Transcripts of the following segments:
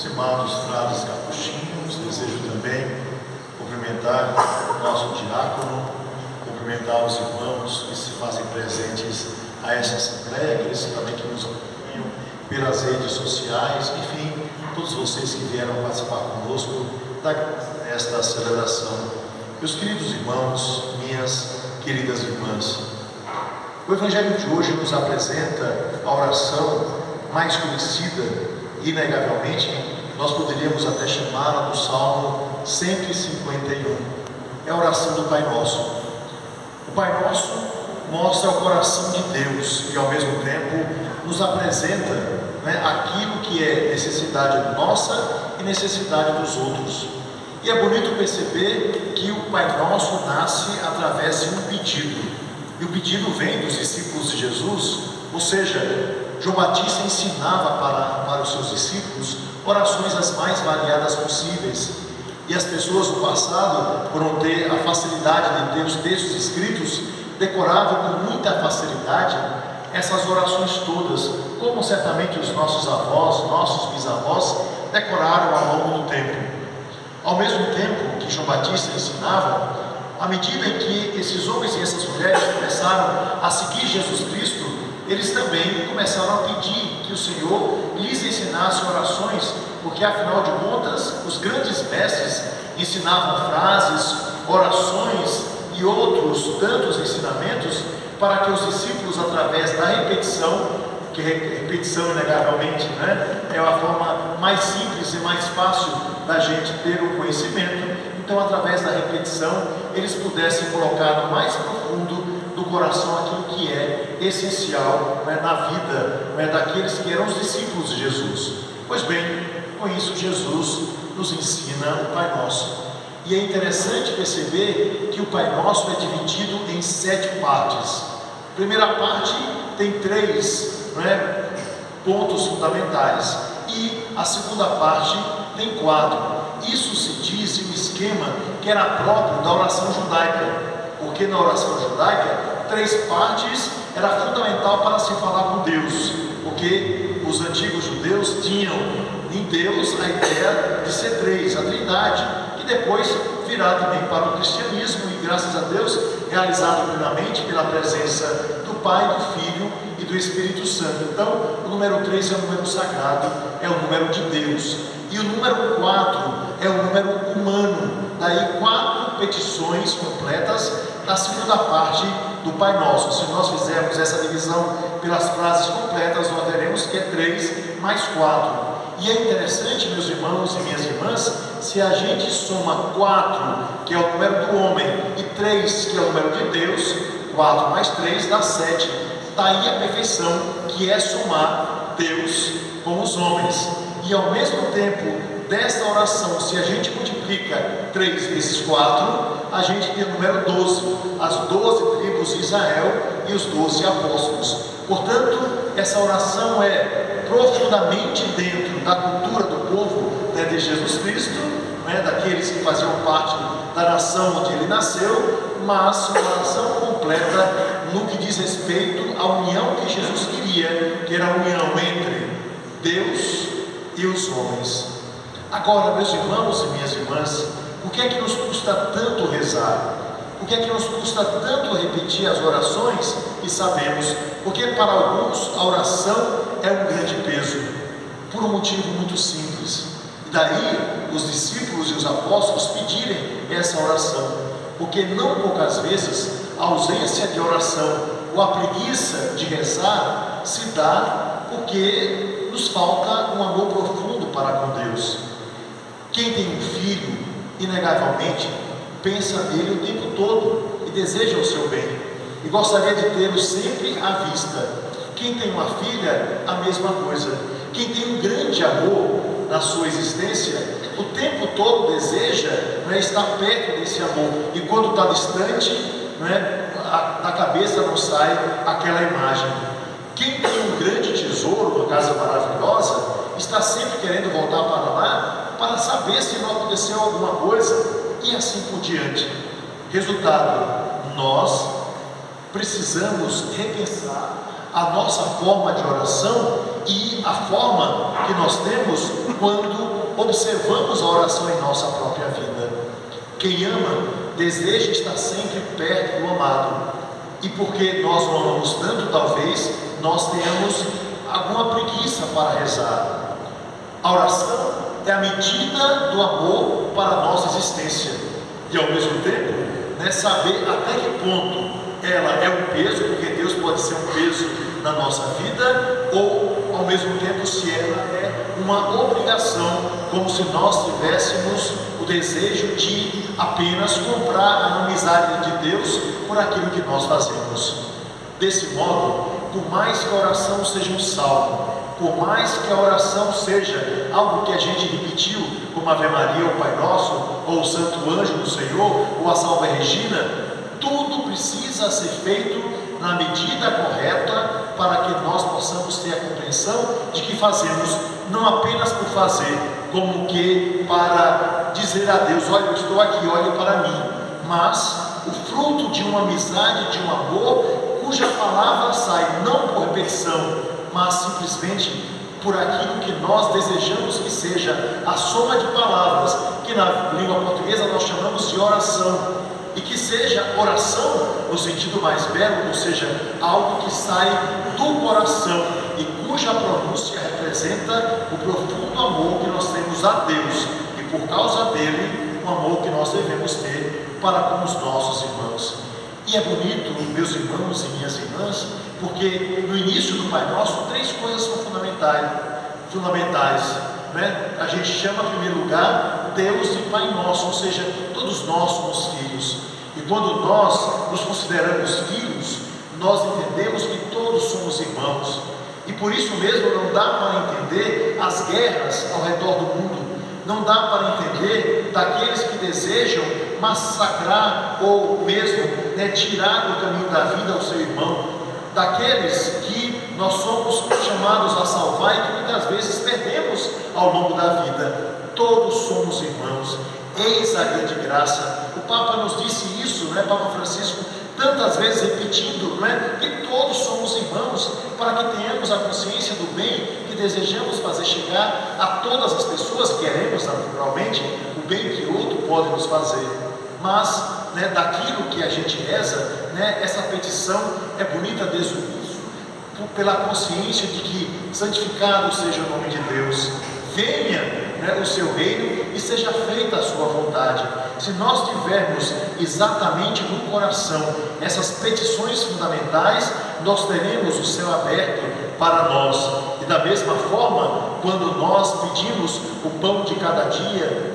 Meus amados frades capuchinhos, desejo também cumprimentar o nosso diácono, cumprimentar os irmãos que se fazem presentes a essa assembleia, aqueles também que nos acompanham pelas redes sociais, enfim, todos vocês que vieram participar conosco desta celebração. Meus queridos irmãos, minhas queridas irmãs, o Evangelho de hoje nos apresenta a oração mais conhecida, inegavelmente, nós poderíamos até chamá-la do Salmo 151. É a oração do Pai Nosso. O Pai Nosso mostra o coração de Deus e, ao mesmo tempo, nos apresenta aquilo que é necessidade nossa e necessidade dos outros. E é bonito perceber que o Pai Nosso nasce através de um pedido. E o pedido vem dos discípulos de Jesus, ou seja, João Batista ensinava para os seus discípulos orações as mais variadas possíveis. E as pessoas do passado, por não ter a facilidade de ter os textos escritos, decoravam com muita facilidade essas orações todas, como certamente os nossos avós, nossos bisavós decoraram ao longo do tempo. Ao mesmo tempo que João Batista ensinava, à medida em que esses homens e essas mulheres começaram a seguir Jesus Cristo, eles também começaram a pedir que o Senhor lhes ensinasse orações, porque afinal de contas, os grandes mestres ensinavam frases, orações e outros tantos ensinamentos para que os discípulos, através da repetição, que repetição inegavelmente é a forma mais simples e mais fácil da gente ter o conhecimento, então através da repetição eles pudessem colocar no mais profundo do coração aquilo que é essencial na vida daqueles que eram os discípulos de Jesus. Pois bem, com isso Jesus nos ensina o Pai Nosso. E é interessante perceber que o Pai Nosso é dividido em 7 partes. A primeira parte tem 3 pontos fundamentais e a segunda parte tem 4. Isso se diz em um esquema que era próprio da oração judaica, porque na oração judaica 3 partes era fundamental para se falar com Deus, porque os antigos judeus tinham em Deus a ideia de ser 3, a Trindade, que depois virá também para o cristianismo e, graças a Deus, realizado plenamente pela presença do Pai, do Filho e do Espírito Santo. Então, o número 3 é o número sagrado, é o número de Deus, e o número 4 é o número humano. Daí 4 petições completas na segunda parte do Pai Nosso. Se nós fizermos essa divisão pelas frases completas, nós veremos que é 3 mais 4. E é interessante, meus irmãos e minhas irmãs, se a gente soma 4, que é o número do homem, e 3, que é o número de Deus, 4 mais 3 dá 7. Daí a perfeição, que é somar Deus com os homens. E ao mesmo tempo desta oração, se a gente multiplica 3 vezes 4, a gente tem o número 12, as 12 tribos de Israel e os 12 apóstolos. Portanto, essa oração é profundamente dentro da cultura do povo de Jesus Cristo, daqueles que faziam parte da nação onde ele nasceu, mas uma oração completa no que diz respeito à união que Jesus queria, que era a união entre Deus e os homens. Agora, meus irmãos e minhas irmãs, por que é que nos custa tanto rezar? Por que é que nos custa tanto repetir as orações? E sabemos, porque para alguns a oração é um grande peso, por um motivo muito simples. E daí os discípulos e os apóstolos pedirem essa oração, porque não poucas vezes a ausência de oração ou a preguiça de rezar se dá porque nos falta um amor profundo para com Deus. Quem tem um filho, inegavelmente, pensa nele o tempo todo e deseja o seu bem, e gostaria de tê-lo sempre à vista. Quem tem uma filha, a mesma coisa. Quem tem um grande amor na sua existência, o tempo todo deseja estar perto desse amor, e quando está distante, da cabeça não sai aquela imagem. Quem tem um grande tesouro, uma casa maravilhosa, está sempre querendo voltar para lá para saber se não aconteceu alguma coisa, e assim por diante. Resultado, nós precisamos repensar a nossa forma de oração e a forma que nós temos quando observamos a oração em nossa própria vida. Quem ama, deseja estar sempre perto do amado. E porque nós não amamos tanto, talvez nós tenhamos alguma preguiça para rezar. A oração é a medida do amor para a nossa existência. E ao mesmo tempo, saber até que ponto ela é um peso, porque Deus pode ser um peso na nossa vida, ou ao mesmo tempo se ela é uma obrigação, como se nós tivéssemos o desejo de apenas comprar a amizade de Deus por aquilo que nós fazemos. Desse modo, por mais que a oração seja um salmo, por mais que a oração seja algo que a gente repetiu, como a Ave Maria, o Pai Nosso, ou o Santo Anjo do Senhor, ou a Salve Regina, tudo precisa ser feito na medida correta para que nós possamos ter a compreensão de que fazemos não apenas por fazer, como que para dizer a Deus: olha, eu estou aqui, olhe para mim, mas o fruto de uma amizade, de um amor, cuja palavra sai não por repetição, mas simplesmente por aquilo que nós desejamos que seja a soma de palavras, que na língua portuguesa nós chamamos de oração, e que seja oração no sentido mais belo, ou seja, algo que sai do coração e cuja pronúncia representa o profundo amor que nós temos a Deus, e por causa dele, o amor que nós devemos ter para com os nossos irmãos. E é bonito, meus irmãos e minhas irmãs, porque no início do Pai Nosso, 3 coisas são fundamentais, né? A gente chama em primeiro lugar Deus de Pai Nosso, ou seja, todos nós somos filhos. E quando nós nos consideramos filhos, nós entendemos que todos somos irmãos. E por isso mesmo não dá para entender as guerras ao redor do mundo. Não dá para entender daqueles que desejam massacrar ou mesmo tirar do caminho da vida o seu irmão, daqueles que nós somos chamados a salvar e que muitas vezes perdemos ao longo da vida. Todos somos irmãos. Eis a grande graça. O Papa nos disse isso, Papa Francisco, tantas vezes repetindo, que todos somos irmãos, para que tenhamos a consciência do bem que desejamos fazer chegar a todas as pessoas, queremos naturalmente o bem que outro pode nos fazer, mas daquilo que a gente reza, essa petição é bonita desde o início, pela consciência de que santificado seja o nome de Deus, venha o seu reino e seja feita a sua vontade. Se nós tivermos exatamente no coração essas petições fundamentais, nós teremos o céu aberto para nós. E da mesma forma, quando nós pedimos o pão de cada dia,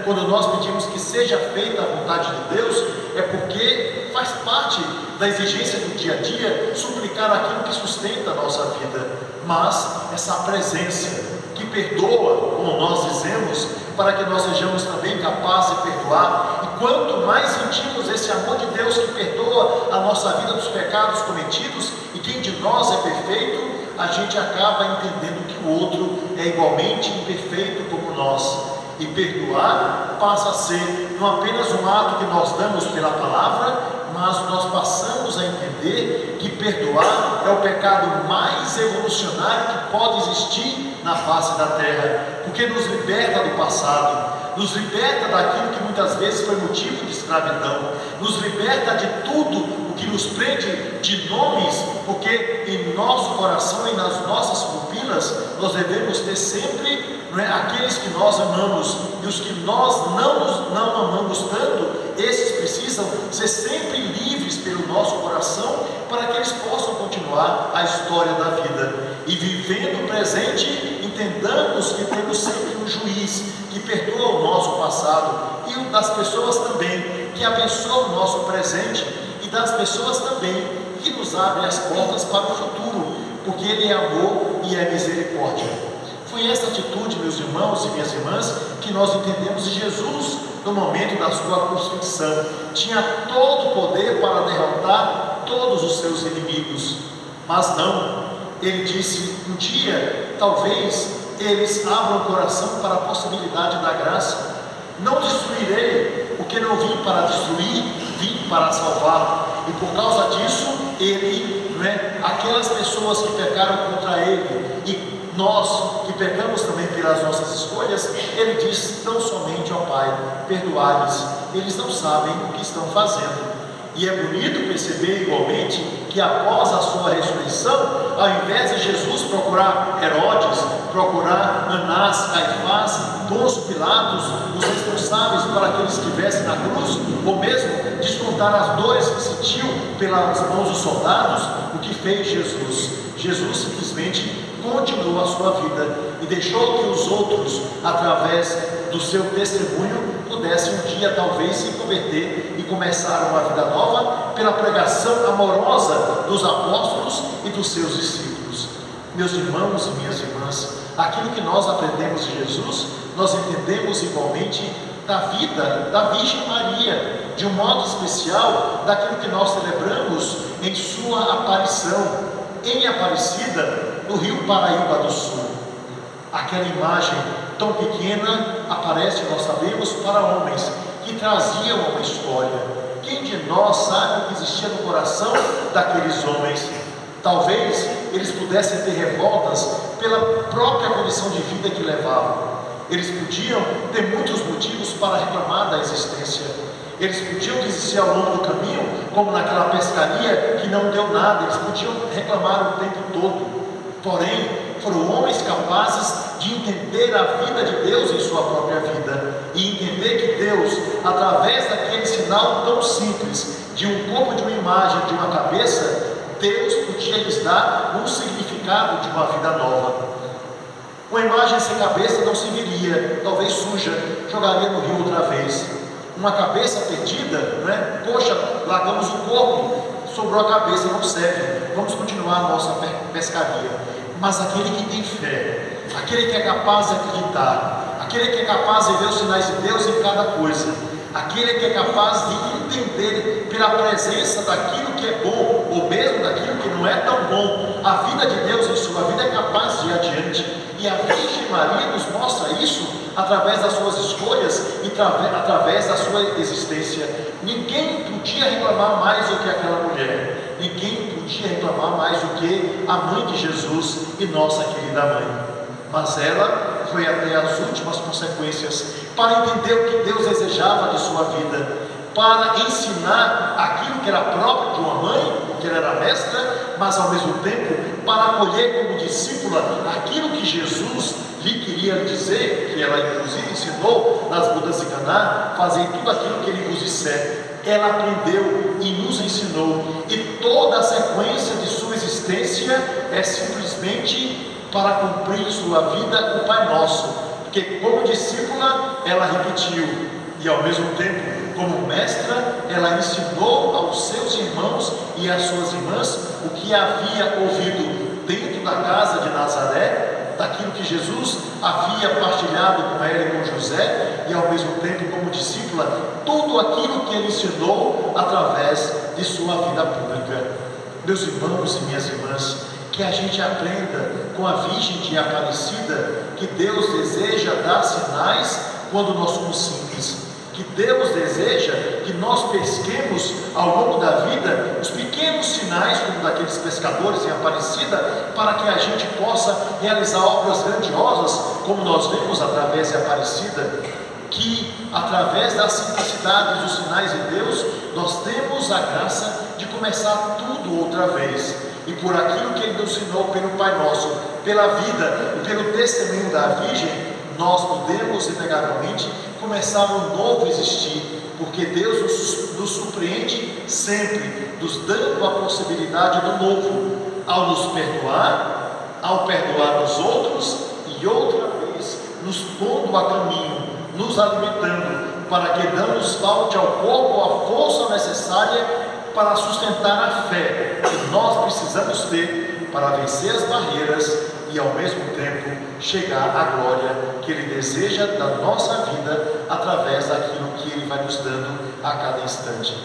quando nós pedimos que seja feita a vontade de Deus, é porque faz parte da exigência do dia a dia suplicar aquilo que sustenta a nossa vida. Mas essa presença que perdoa, como nós dizemos, para que nós sejamos também capazes de perdoar. E quanto mais sentimos esse amor de Deus que perdoa a nossa vida dos pecados cometidos, e quem de nós é perfeito, a gente acaba entendendo que o outro é igualmente imperfeito como nós. E perdoar passa a ser não apenas um ato que nós damos pela palavra, mas nós passamos a entender que perdoar é o pecado mais evolucionário que pode existir na face da terra, porque nos liberta do passado, nos liberta daquilo que muitas vezes foi motivo de escravidão, nos liberta de tudo o que nos prende de nomes, porque em nosso coração e nas nossas pupilas nós devemos ter sempre aqueles que nós amamos, e os que nós não amamos tanto, esses precisam ser sempre livres pelo nosso coração, para que eles possam continuar a história da vida. E vivendo o presente, entendamos que temos sempre um juiz que perdoa o nosso passado, e o das pessoas também, que abençoa o nosso presente, e das pessoas também que nos abre as portas para o futuro, porque Ele é amor e é misericórdia. Foi essa atitude, meus irmãos e minhas irmãs, que nós entendemos de Jesus no momento da sua crucifixão. Tinha todo o poder para derrotar todos os seus inimigos, mas não. Ele disse: um dia, talvez, eles abram o coração para a possibilidade da graça. Não destruirei, porque não vim para destruir, vim para salvar. E por causa disso, ele, aquelas pessoas que pecaram contra ele e Nós que pecamos também pelas nossas escolhas, ele diz tão somente ao Pai: perdoai-lhes, eles não sabem o que estão fazendo. E é bonito perceber igualmente que após a sua ressurreição, ao invés de Jesus procurar Herodes, procurar Anás, Caifás, Pôncio Pilatos, os responsáveis para que ele estivesse na cruz, ou mesmo descontar as dores que sentiu pelas mãos dos soldados, o que fez Jesus? Jesus simplesmente continuou a sua vida e deixou que os outros, através do seu testemunho, pudessem um dia talvez se converter e começar uma vida nova pela pregação amorosa dos apóstolos e dos seus discípulos. Meus irmãos e minhas irmãs, aquilo que nós aprendemos de Jesus, nós entendemos igualmente da vida da Virgem Maria, de um modo especial daquilo que nós celebramos em sua aparição em Aparecida, no Rio Paraíba do Sul. Aquela imagem tão pequena aparece, nós sabemos, para homens que traziam uma história. Quem de nós sabe o que existia no coração daqueles homens? Talvez eles pudessem ter revoltas pela própria condição de vida que levavam. Eles podiam ter muitos motivos para reclamar da existência. Eles podiam desistir ao longo do caminho, como naquela pescaria que não deu nada. Eles podiam reclamar o tempo todo. Porém, foram homens capazes de entender a vida de Deus em sua própria vida e entender que Deus, através daquele sinal tão simples de um corpo, de uma imagem, de uma cabeça, Deus podia lhes dar um significado de uma vida nova. Uma imagem sem cabeça não serviria, talvez suja, jogaria no rio outra vez. Uma cabeça perdida, não é? Poxa, largamos o corpo, sobrou a cabeça, não serve, vamos continuar a nossa pescaria. Mas aquele que tem fé, aquele que é capaz de acreditar, aquele que é capaz de ver os sinais de Deus em cada coisa, aquele que é capaz de entender pela presença daquilo que é bom, ou mesmo daquilo que não é tão bom, a vida de Deus em sua vida é capaz de ir adiante. E a Virgem Maria nos mostra isso através das suas escolhas e através da sua existência. Ninguém podia reclamar mais do que aquela mulher. Ninguém podia reclamar mais do que a mãe de Jesus e nossa querida mãe. Mas ela foi até as últimas consequências para entender o que Deus desejava de sua vida, para ensinar aquilo que era próprio de uma mãe, porque ela era mestra, mas ao mesmo tempo para acolher como discípula aquilo que Jesus lhe queria dizer, que ela inclusive ensinou nas bodas de Caná: fazei tudo aquilo que ele vos disser. Ela aprendeu e nos ensinou, e toda a sequência de sua existência é simplesmente para cumprir em sua vida o Pai Nosso, porque como discípula ela repetiu, e ao mesmo tempo como mestra ela ensinou aos seus irmãos e às suas irmãs o que havia ouvido dentro da casa de Nazaré, daquilo que Jesus havia partilhado com ela e com José, e ao mesmo tempo como discípula tudo aquilo que ele ensinou através de sua vida pública. Meus irmãos e minhas irmãs, que a gente aprenda com a Virgem de Aparecida que Deus deseja dar sinais quando nós somos simples, que Deus deseja que nós pesquemos ao longo da vida os pequenos sinais, como daqueles pescadores em Aparecida, para que a gente possa realizar obras grandiosas, como nós vemos através de Aparecida, que através da simplicidade dos sinais de Deus, nós temos a graça de começar tudo outra vez. E por aquilo que Ele nos ensinou pelo Pai Nosso, pela vida e pelo testemunho da Virgem, nós podemos inegavelmente começar um novo existir, porque Deus nos surpreende sempre, nos dando a possibilidade do novo, ao nos perdoar, ao perdoar os outros, e outra vez nos pondo a caminho, nos alimentando, para que não nos falte ao corpo a força necessária para sustentar a fé que nós precisamos ter para vencer as barreiras e ao mesmo tempo chegar à glória que Ele deseja da nossa vida através daquilo que Ele vai nos dando a cada instante.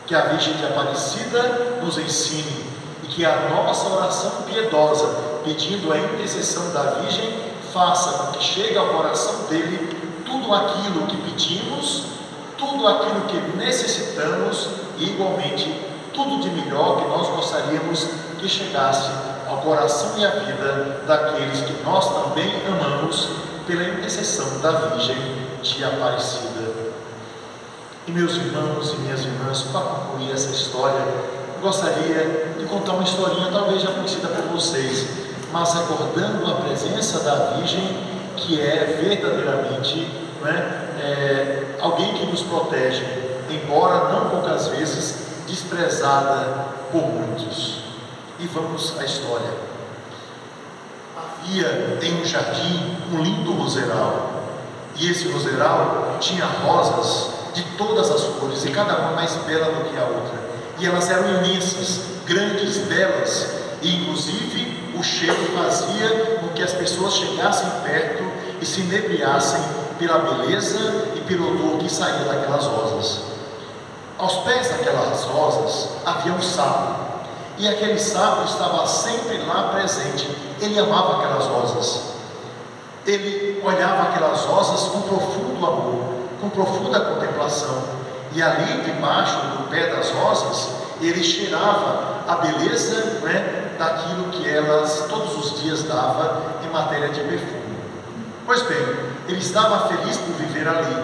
Que a Virgem de Aparecida nos ensine e que a nossa oração piedosa, pedindo a intercessão da Virgem, faça com que chegue ao coração dele tudo aquilo que pedimos, tudo aquilo que necessitamos e igualmente tudo de melhor que nós gostaríamos que chegasse ao coração e à vida daqueles que nós também amamos pela intercessão da Virgem de Aparecida. E meus irmãos e minhas irmãs, para concluir essa história, eu gostaria de contar uma historinha talvez já conhecida por vocês, mas recordando a presença da Virgem, que é verdadeiramente alguém que nos protege, embora não poucas vezes desprezada por muitos. E vamos à história. Havia em um jardim um lindo roseral, e esse roseral tinha rosas de todas as cores, e cada uma mais bela do que a outra, e elas eram imensas, grandes, belas, e inclusive o cheiro fazia com que as pessoas chegassem perto e se inebriassem pela beleza e pelo odor que saía daquelas rosas. Aos pés daquelas rosas havia um sapo, e aquele sapo estava sempre lá presente. Ele amava aquelas rosas, ele olhava aquelas rosas com profundo amor, com profunda contemplação, e ali debaixo do pé das rosas ele cheirava a beleza daquilo que elas todos os dias davam em matéria de perfume. Pois bem, ele estava feliz por viver ali,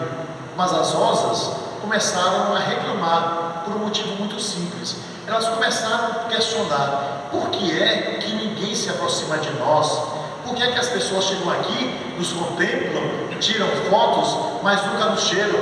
mas as rosas começaram a reclamar por um motivo muito simples. Elas começaram a questionar: por que é que ninguém se aproxima de nós? Por que é que as pessoas chegam aqui, nos contemplam, tiram fotos, mas nunca nos cheiram?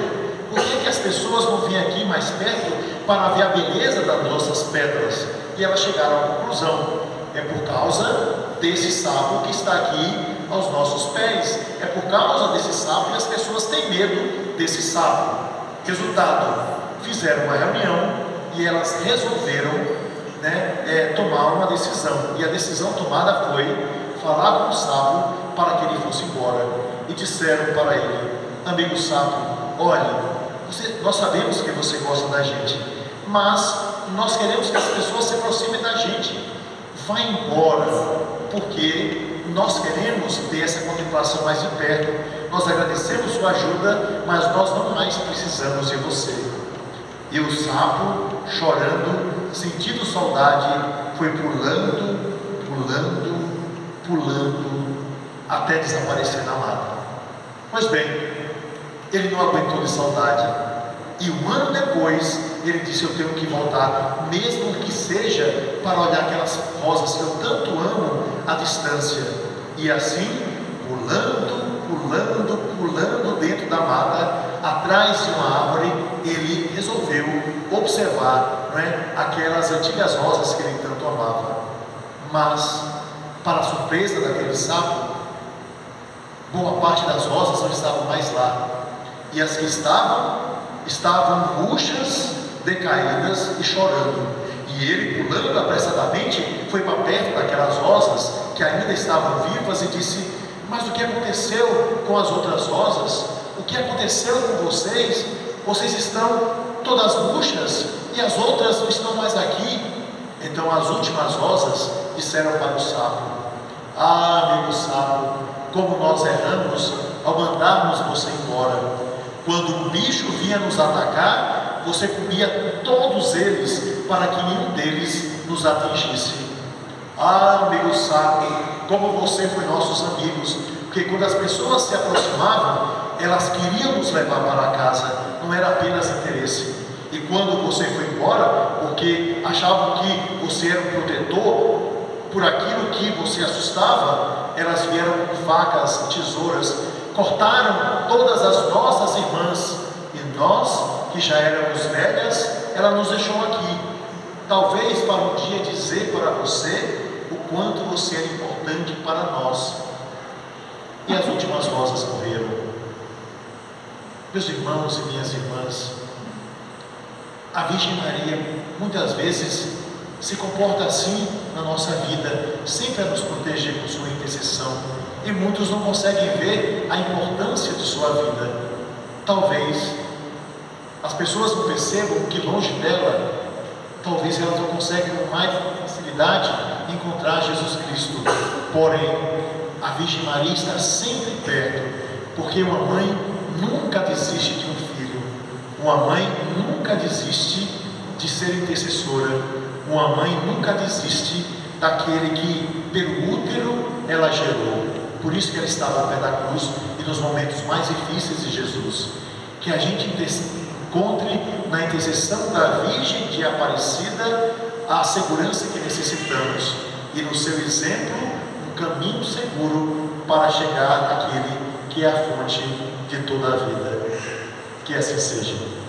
Por que é que as pessoas não vêm aqui mais perto para ver a beleza das nossas pedras? E elas chegaram à conclusão: é por causa desse sapo que está aqui aos nossos pés, é por causa desse sapo que as pessoas têm medo desse sapo. Resultado, fizeram uma reunião e elas resolveram tomar uma decisão, e a decisão tomada foi falar com o sapo para que ele fosse embora, e disseram para ele: amigo sapo, olha, nós sabemos que você gosta da gente, mas nós queremos que as pessoas se aproximem da gente. Vai embora, porque nós queremos ter essa contemplação mais de perto. Nós agradecemos sua ajuda, mas nós não mais precisamos de você. E o sapo, chorando, sentindo saudade, foi pulando, até desaparecer na mata. Pois bem, ele não aguentou de saudade, e um ano depois ele disse: eu tenho que voltar, mesmo que seja para olhar aquelas rosas que eu tanto amo à distância. E assim, pulando dentro da mata, atrás de uma árvore, ele resolveu observar aquelas antigas rosas que ele tanto amava. Mas, para a surpresa daquele sapo, boa parte das rosas não estavam mais lá, e as que estavam murchas, decaídas e chorando. E ele, pulando apressadamente, foi para perto daquelas rosas que ainda estavam vivas e disse: mas o que aconteceu com as outras rosas? O que aconteceu com vocês? Vocês estão todas murchas e as outras não estão mais aqui. Então as últimas rosas disseram para o sapo: ah, amigo sapo, como nós erramos ao mandarmos você embora. Quando um bicho vinha nos atacar, você comia todos eles para que nenhum deles nos atingisse. Ah, amigo sapo, como você foi nossos amigos, porque quando as pessoas se aproximavam, elas queriam nos levar para casa, não era apenas interesse. E quando você foi embora, porque achavam que você era um protetor, por aquilo que você assustava, elas vieram com facas, tesouras, cortaram todas as nossas irmãs, e nós, que já éramos velhas, ela nos deixou aqui, talvez para um dia dizer para você o quanto você era importante para nós. E as últimas rosas morreram. Meus irmãos e minhas irmãs, a Virgem Maria muitas vezes se comporta assim na nossa vida, sempre a nos proteger com sua intercessão, e muitos não conseguem ver a importância de sua vida. Talvez as pessoas não percebam que longe dela, talvez elas não conseguem com mais facilidade encontrar Jesus Cristo. Porém, a Virgem Maria está sempre perto, porque uma mãe nunca desiste de um filho, uma mãe nunca desiste de ser intercessora, uma mãe nunca desiste daquele que pelo útero ela gerou. Por isso que ela estava ao pé da cruz e nos momentos mais difíceis de Jesus. Que a gente encontre na intercessão da Virgem de Aparecida a segurança que necessitamos e no seu exemplo um caminho seguro para chegar àquele que é a fonte de toda a vida. Que assim seja.